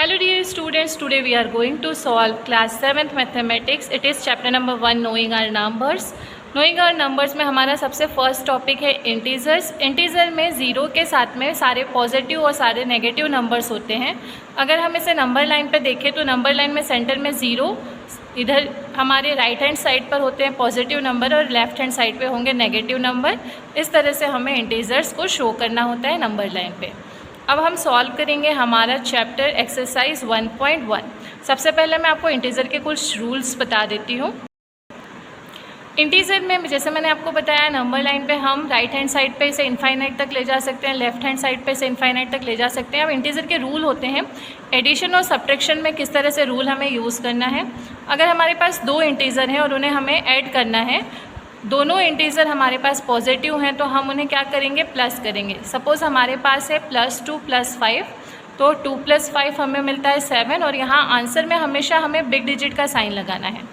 Hello dear students, today we are going to solve class 7th mathematics. It is chapter number 1 knowing our numbers. Knowing our numbers में हमारा सबसे first topic है integers. Integer में zero के साथ में सारे पॉजिटिव और सारे नेगेटिव नंबर्स होते हैं. अगर हम इसे नंबर लाइन पे देखें तो नंबर लाइन में सेंटर में ज़ीरो, इधर हमारे राइट हैंड साइड पर होते हैं पॉजिटिव नंबर और लेफ़्ट हैंड साइड पे होंगे नेगेटिव नंबर. इस तरह से हमें इंटीजर्स को शो करना होता है नंबर लाइन पे. अब हम सॉल्व करेंगे हमारा चैप्टर एक्सरसाइज 1.1. सबसे पहले मैं आपको इंटीजर के कुछ रूल्स बता देती हूँ. इंटीजर में जैसे मैंने आपको बताया नंबर लाइन पे हम राइट हैंड साइड पे इसे इनफाइनाइट तक ले जा सकते हैं, लेफ्ट हैंड साइड पे इसे इनफाइनाइट तक ले जा सकते हैं. अब इंटीजर के रूल होते हैं एडिशन और सब्ट्रैक्शन में किस तरह से रूल हमें यूज़ करना है. अगर हमारे पास दो इंटीजर हैं और उन्हें हमें ऐड करना है, दोनों इंटीजर हमारे पास पॉजिटिव हैं तो हम उन्हें क्या करेंगे, प्लस करेंगे. सपोज़ हमारे पास है +2 + 5, तो 2 + 5 हमें मिलता है 7 और यहाँ आंसर में हमेशा हमें बिग डिजिट का साइन लगाना है.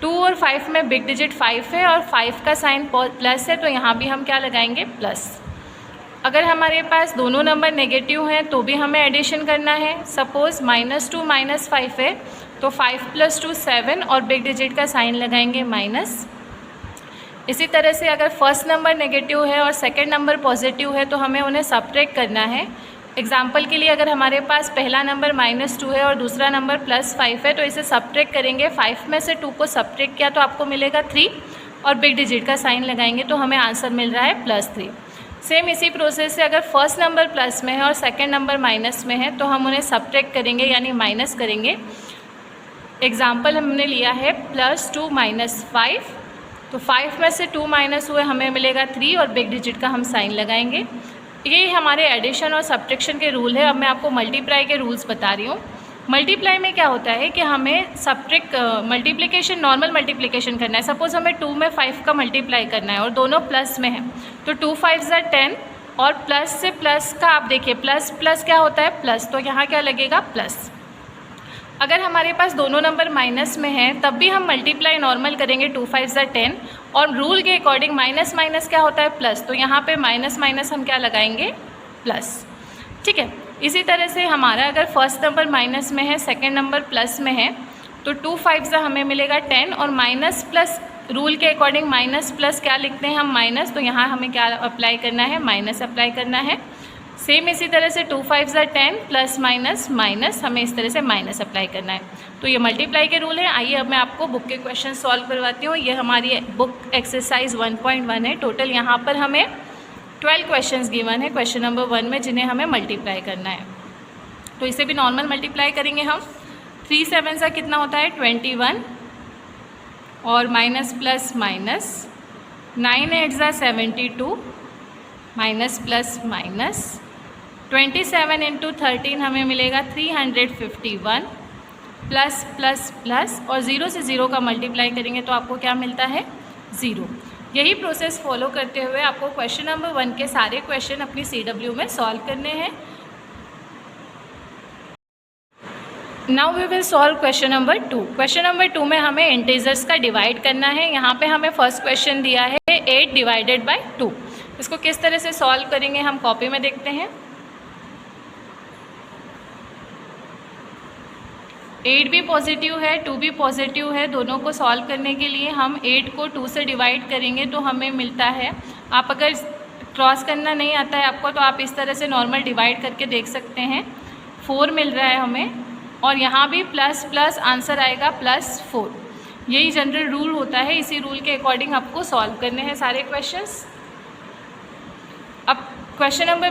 2 और 5 में बिग डिजिट 5 है और 5 का साइन प्लस है तो यहाँ भी हम क्या लगाएंगे, प्लस. अगर हमारे पास दोनों नंबर नेगेटिव हैं तो भी हमें एडिशन करना है. सपोज़ -2 - 5 है तो 5 + 2 7 और बिग डिजिट का साइन लगाएंगे माइनस. इसी तरह से अगर फर्स्ट नंबर नेगेटिव है और सेकंड नंबर पॉजिटिव है तो हमें उन्हें सब्ट्रैक्ट करना है. एग्जाम्पल के लिए अगर हमारे पास पहला नंबर -2 है और दूसरा नंबर +5 है तो इसे सब्ट्रैक्ट करेंगे. 5 में से 2 को सब्ट्रैक्ट किया तो आपको मिलेगा 3 और बिग डिजिट का साइन लगाएंगे तो हमें आंसर मिल रहा है +3. सेम इसी प्रोसेस से अगर फर्स्ट नंबर प्लस में है और सेकेंड नंबर माइनस में है तो हम उन्हें सब्ट्रैक्ट करेंगे यानी माइनस करेंगे. एग्जाम्पल हमने लिया है +2 - 5, तो 5 में से 2 माइनस हुए हमें मिलेगा 3 और बिग डिजिट का हम साइन लगाएंगे. ये हमारे एडिशन और सब्ट्रैक्शन के रूल है. अब मैं आपको मल्टीप्लाई के रूल्स बता रही हूँ. मल्टीप्लाई में क्या होता है कि हमें मल्टीप्लिकेशन नॉर्मल मल्टीप्लिकेशन करना है. सपोज़ हमें 2 में 5 का मल्टीप्लाई करना है और दोनों प्लस में है तो 2 × 5 = 10 और प्लस से प्लस का आप देखिए प्लस प्लस क्या होता है, प्लस. तो यहाँ क्या लगेगा, प्लस. अगर हमारे पास दोनों नंबर माइनस में हैं तब भी हम मल्टीप्लाई नॉर्मल करेंगे. 2 × 5 = 10 और रूल के अकॉर्डिंग माइनस माइनस क्या होता है, प्लस. तो यहाँ पे माइनस माइनस हम क्या लगाएंगे, प्लस. ठीक है. इसी तरह से हमारा अगर फर्स्ट नंबर माइनस में है, सेकंड नंबर प्लस में है तो 2 × 5 = हमें मिलेगा 10 और माइनस प्लस रूल के अकॉर्डिंग माइनस प्लस क्या लिखते हैं हम, माइनस. तो यहाँ हमें क्या अप्लाई करना है, माइनस अप्लाई करना है. सेम इसी तरह से 2 × 5 = 10 प्लस माइनस माइनस हमें इस तरह से माइनस अप्लाई करना है. तो ये मल्टीप्लाई के रूल है. आइए अब मैं आपको बुक के क्वेश्चन सॉल्व करवाती हूँ. ये हमारी बुक एक्सरसाइज 1.1 है. टोटल यहाँ पर हमें 12 क्वेश्चंस गिवन है क्वेश्चन नंबर 1 में जिन्हें हमें मल्टीप्लाई करना है. तो इसे भी नॉर्मल मल्टीप्लाई करेंगे हम. 3 × 7 = कितना होता है, 21 और minus plus minus. 9 × 8 = 72 minus plus minus. 27 × 13 हमें मिलेगा 351 प्लस प्लस प्लस और 0 से 0 का मल्टीप्लाई करेंगे तो आपको क्या मिलता है, 0. यही प्रोसेस फॉलो करते हुए आपको क्वेश्चन नंबर 1 के सारे क्वेश्चन अपनी CW में सॉल्व करने हैं. Now we will solve question number 2. Question number 2 में हमें इंटीजर्स का डिवाइड करना है. यहाँ पे हमें फर्स्ट क्वेश्चन दिया है 8 / 2. इसको किस तरह से सॉल्व करेंगे हम कॉपी में देखते हैं. 8 भी पॉजिटिव है, 2 भी पॉजिटिव है. दोनों को सॉल्व करने के लिए हम 8 को 2 से डिवाइड करेंगे तो हमें मिलता है, आप अगर क्रॉस करना नहीं आता है आपको तो आप इस तरह से नॉर्मल डिवाइड करके देख सकते हैं. 4 मिल रहा है हमें और यहाँ भी प्लस प्लस आंसर आएगा +4. यही जनरल रूल होता है. इसी रूल के अकॉर्डिंग आपको सॉल्व करने हैं सारे क्वेश्चंस. अब क्वेश्चन नंबर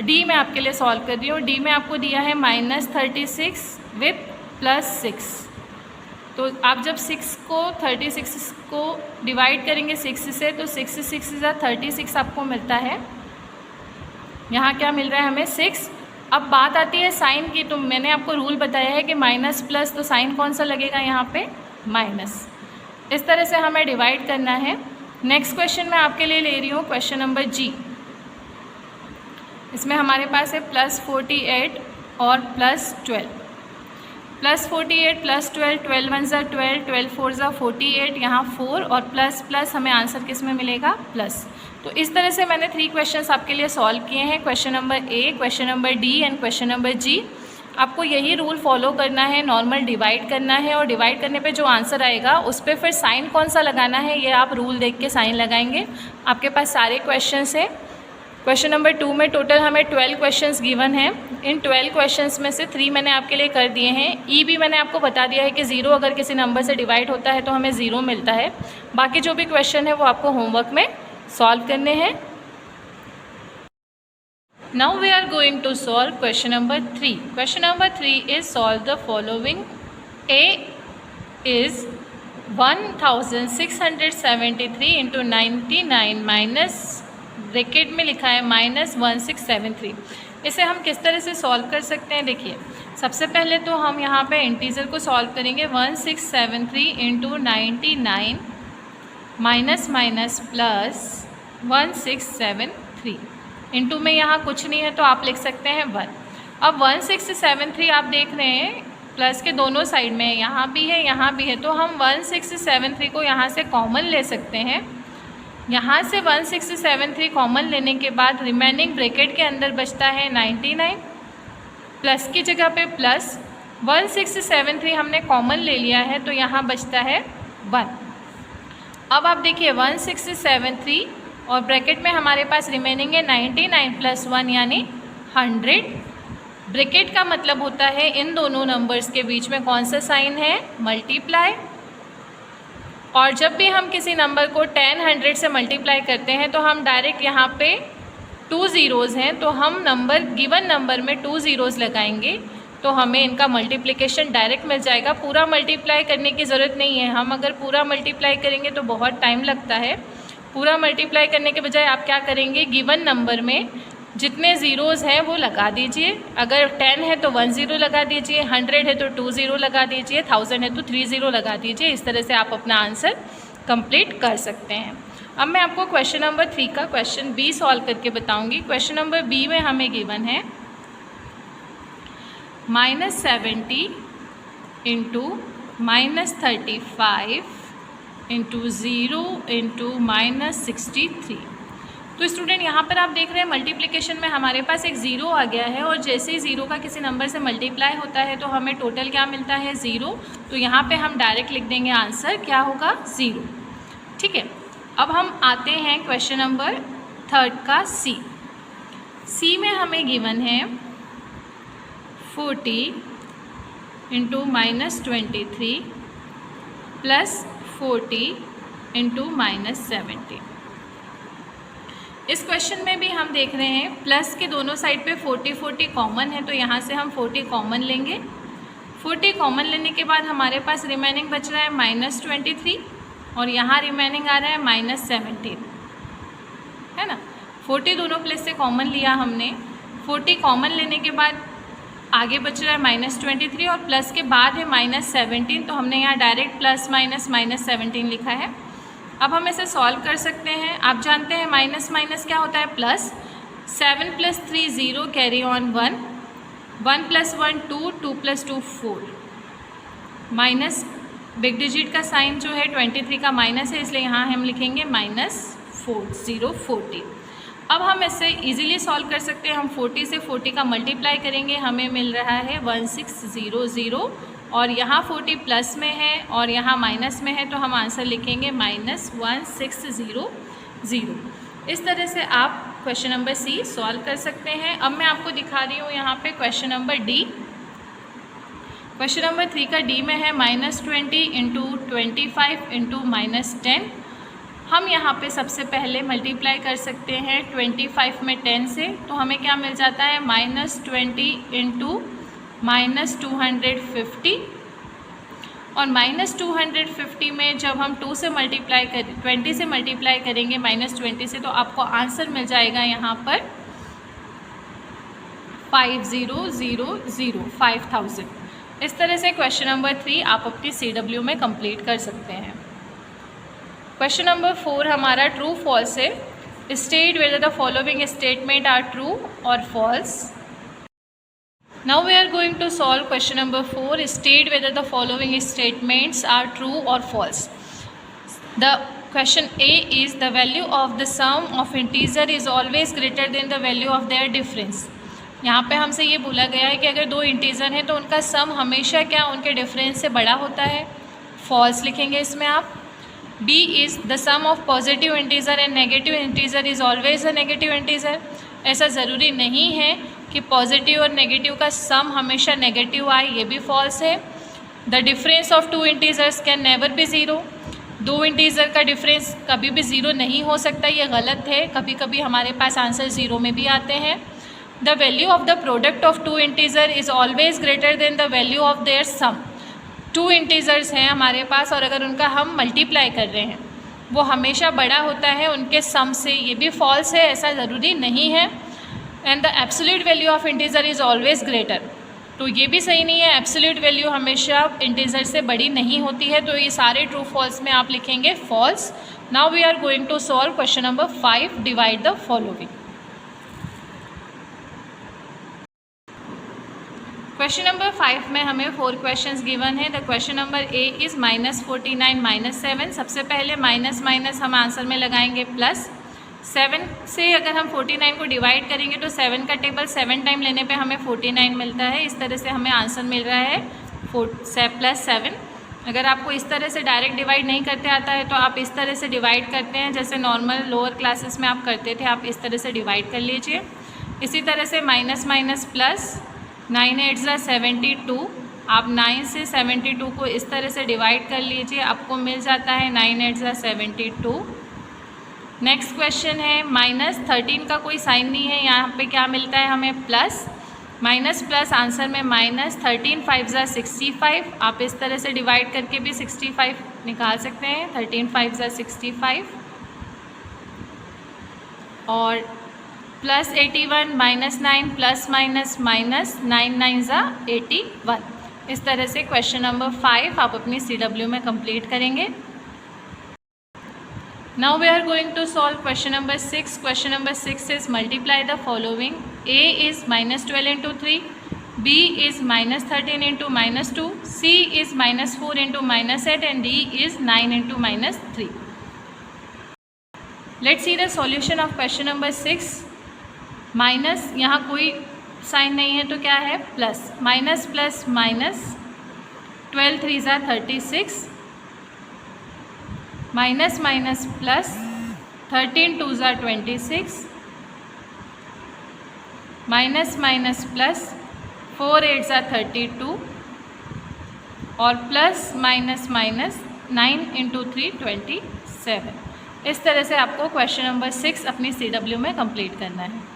डी में आपके लिए सॉल्व कर रही हूँ. डी में आपको दिया है -36 विथ +6. तो आप जब 6 को 36 को डिवाइड करेंगे 6 से तो 6 × 6 = 36 आपको मिलता है. यहाँ क्या मिल रहा है हमें, 6. अब बात आती है साइन की. तो मैंने आपको रूल बताया है कि माइनस प्लस, तो साइन कौन सा लगेगा यहाँ पे, माइनस. इस तरह से हमें डिवाइड करना है. नेक्स्ट क्वेश्चन मैं आपके लिए ले रही हूँ क्वेश्चन नंबर जी. इसमें हमारे पास है +48 और +12. +48 +12, 12 × 1 = 12, 12 × 4 = 48. यहाँ 4 और प्लस प्लस हमें आंसर किस में मिलेगा, प्लस. तो इस तरह से मैंने 3 क्वेश्चंस आपके लिए सॉल्व किए हैं. Question number A, question number D and question number G. आपको यही रूल फॉलो करना है, नॉर्मल डिवाइड करना है और डिवाइड करने पे जो आंसर आएगा उस पर फिर साइन कौन सा लगाना है ये आप रूल देख के साइन लगाएंगे। आपके पास सारे क्वेश्चंस हैं। क्वेश्चन नंबर 2 में टोटल हमें 12 क्वेश्चंस गिवन हैं। इन 12 क्वेश्चंस में से 3 मैंने आपके लिए कर दिए हैं। ई भी मैंने आपको बता दिया है कि 0 अगर किसी नंबर से डिवाइड होता है तो हमें 0 मिलता है। बाकी जो भी क्वेश्चन है वो आपको होमवर्क में सॉल्व करने हैं। Now we are going to solve question number 3. Question number 3 is solve the following. A is 1673 into 99 minus bracket में लिखा है -1673। इसे हम किस तरह से सॉल्व कर सकते हैं? देखिए, सबसे पहले तो हम यहाँ पे इंटीजर को सॉल्व करेंगे। 1673 into 99 minus minus plus 1673 into में यहाँ कुछ नहीं है तो आप लिख सकते हैं 1। अब 1673 आप देख रहे हैं प्लस के दोनों साइड में, यहाँ भी है यहाँ भी है, तो हम 1673 को यहाँ से कॉमन ले सकते हैं। यहाँ से 1673 कॉमन लेने के बाद रिमेनिंग ब्रैकेट के अंदर बचता है 99, प्लस की जगह पे प्लस 1673 हमने कॉमन ले लिया है तो यहाँ बचता है 1। अब आप देखिए 1673 और ब्रैकेट में हमारे पास रिमेनिंग है 99 प्लस 1 यानी 100। ब्रैकेट का मतलब होता है इन दोनों नंबर्स के बीच में कौन सा साइन है? मल्टीप्लाई। और जब भी हम किसी नंबर को 10 100 से मल्टीप्लाई करते हैं तो हम डायरेक्ट यहाँ पे 2 ज़ीरोज़ हैं तो हम नंबर गिवन नंबर में 2 ज़ीरोज़ लगाएंगे तो हमें इनका मल्टीप्लिकेशन डायरेक्ट मिल जाएगा। पूरा मल्टीप्लाई करने की ज़रूरत नहीं है। हम अगर पूरा मल्टीप्लाई करेंगे तो बहुत टाइम लगता है। पूरा मल्टीप्लाई करने के बजाय आप क्या करेंगे, गिवन नंबर में जितने ज़ीरोज़ हैं वो लगा दीजिए। अगर 10 है तो 1 ज़ीरो लगा दीजिए, 100 है तो 2 ज़ीरो लगा दीजिए, 1000 है तो 3 ज़ीरो लगा दीजिए। इस तरह से आप अपना आंसर कंप्लीट कर सकते हैं। अब मैं आपको क्वेश्चन नंबर 3 का क्वेश्चन बी सॉल्व करके बताऊंगी। क्वेश्चन नंबर बी में हमें गिवन है -70 इंटू -35 इंटू 0 इंटू -63। तो स्टूडेंट यहाँ पर आप देख रहे हैं मल्टीप्लिकेशन में हमारे पास एक ज़ीरो आ गया है और जैसे ही ज़ीरो का किसी नंबर से मल्टीप्लाई होता है तो हमें टोटल क्या मिलता है? 0। तो यहाँ पे हम डायरेक्ट लिख देंगे आंसर क्या होगा? 0। ठीक है। अब हम आते हैं क्वेश्चन नंबर 3 का सी। सी में हमें गिवन है 40 इंटू -23 प्लस 40 इंटू -70। इस क्वेश्चन में भी हम देख रहे हैं प्लस के दोनों साइड पे 40 कॉमन है तो यहाँ से हम 40 कॉमन लेंगे। 40 कॉमन लेने के बाद हमारे पास रिमेनिंग बच रहा है -23 और यहाँ रिमेनिंग आ रहा है -17, है ना। 40 दोनों प्लेस से कॉमन लिया हमने। 40 कॉमन लेने के बाद आगे बच रहा है -23 और प्लस के बाद है -17, तो हमने यहाँ डायरेक्ट प्लस माइनस -17 लिखा है। अब हम इसे सॉल्व कर सकते हैं। आप जानते हैं माइनस माइनस क्या होता है? Plus. 7 + 3 0 carry on 1, 1 + 1 2, 2 + 2 4, minus big digit का साइन जो है 23 का माइनस है इसलिए यहाँ हम लिखेंगे -40। अब हम इसे इजीली सॉल्व कर सकते हैं। हम 40 से 40 का मल्टीप्लाई करेंगे, हमें मिल रहा है 1600 और यहाँ 40 प्लस में है और यहाँ माइनस में है तो हम आंसर लिखेंगे -1600। इस तरह से आप क्वेश्चन नंबर सी सॉल्व कर सकते हैं। अब मैं आपको दिखा रही हूँ यहाँ पे question number D. Question number 3 का डी में है -20 इंटू 25 इंटू -10। हम यहाँ पे सबसे पहले मल्टीप्लाई कर सकते हैं 25 में 10 से, तो हमें क्या मिल जाता है -20 इंटू -250 और -250 में जब हम 20 से मल्टीप्लाई करेंगे -20 से तो आपको आंसर मिल जाएगा यहाँ पर 5000। इस तरह से क्वेश्चन नंबर 3 आप अपनी CW में कंप्लीट कर सकते हैं। क्वेश्चन नंबर 4 हमारा ट्रू फॉल्स है। State whether the following statement are true और false. Now we are going to solve question number 4. State whether the following statements are true or false. The question A is the value of the sum of integer is always greater than the value of their difference. यहाँ पे हमसे ये बोला गया है कि अगर दो इंटीजर हैं तो उनका सम हमेशा क्या उनके डिफरेंस से बड़ा होता है, फॉल्स लिखेंगे इसमें आप। B is the sum of positive integer and negative integer is always a negative integer. ऐसा ज़रूरी नहीं है कि पॉजिटिव और नेगेटिव का सम हमेशा नेगेटिव आए, ये भी फॉल्स है। The difference of two integers can never be zero. दो इंटीजर का डिफरेंस कभी भी ज़ीरो नहीं हो सकता, ये गलत है, कभी कभी हमारे पास आंसर ज़ीरो में भी आते हैं। The value of the product of two integer is always greater than the value of their sum. Two integers हैं हमारे पास और अगर उनका हम मल्टीप्लाई कर रहे हैं वो हमेशा बड़ा होता है उनके सम से, ये भी फॉल्स है, ऐसा ज़रूरी नहीं है। And the absolute value of integer is always greater, तो ये भी सही नहीं है, एब्सोल्यूट वैल्यू हमेशा इंटीजर से बड़ी नहीं होती है। तो ये सारे ट्रू फॉल्स में आप लिखेंगे false. Now we are going to solve question number 5, divide the following. Question number 5 में हमें 4 क्वेश्चंस गिवन है। The question number A is -49 -7। सबसे पहले माइनस माइनस हम आंसर में लगाएंगे प्लस। 7 से अगर हम 49 को डिवाइड करेंगे तो 7 का टेबल 7 टाइम लेने पे हमें 49 मिलता है। इस तरह से हमें आंसर मिल रहा है +7। अगर आपको इस तरह से डायरेक्ट डिवाइड नहीं करते आता है तो आप इस तरह से डिवाइड करते हैं, जैसे नॉर्मल लोअर क्लासेस में आप करते थे, आप इस तरह से डिवाइड कर लीजिए। इसी तरह से माइनस माइनस प्लस, 9 8 ज़ा 72। आप 9 से 72 को इस तरह से डिवाइड कर लीजिए, आपको मिल जाता है 9 8 ज़ा 72। नेक्स्ट क्वेश्चन है -13 का कोई साइन नहीं है, यहाँ पे क्या मिलता है हमें प्लस। माइनस प्लस आंसर में -13 5 ज़ा 65। आप इस तरह से डिवाइड करके भी 65 निकाल सकते हैं, 13 5 ज़ा 65। और +81 -9 प्लस माइनस माइनस 9 9 ज़ा 81। इस तरह से क्वेश्चन नंबर 5 आप अपनी CW में कंप्लीट करेंगे। Now we are going to solve question number 6। Question number 6 is multiply the following. A is -12 × 3, B is -13 × -2, C is -4 × -8 and D is 9 × -3। Let's see the solution of question number 6। Minus, यहाँ कोई sign नहीं है तो क्या है plus. Minus plus minus, 12 3 ज़ा 36। Minus minus plus, 13 2 ज़ा 26। Minus minus plus, 4 8 ज़ा 32। और प्लस माइनस माइनस 9 × 3 27। इस तरह से आपको क्वेश्चन नंबर 6 अपनी CW में कंप्लीट करना है।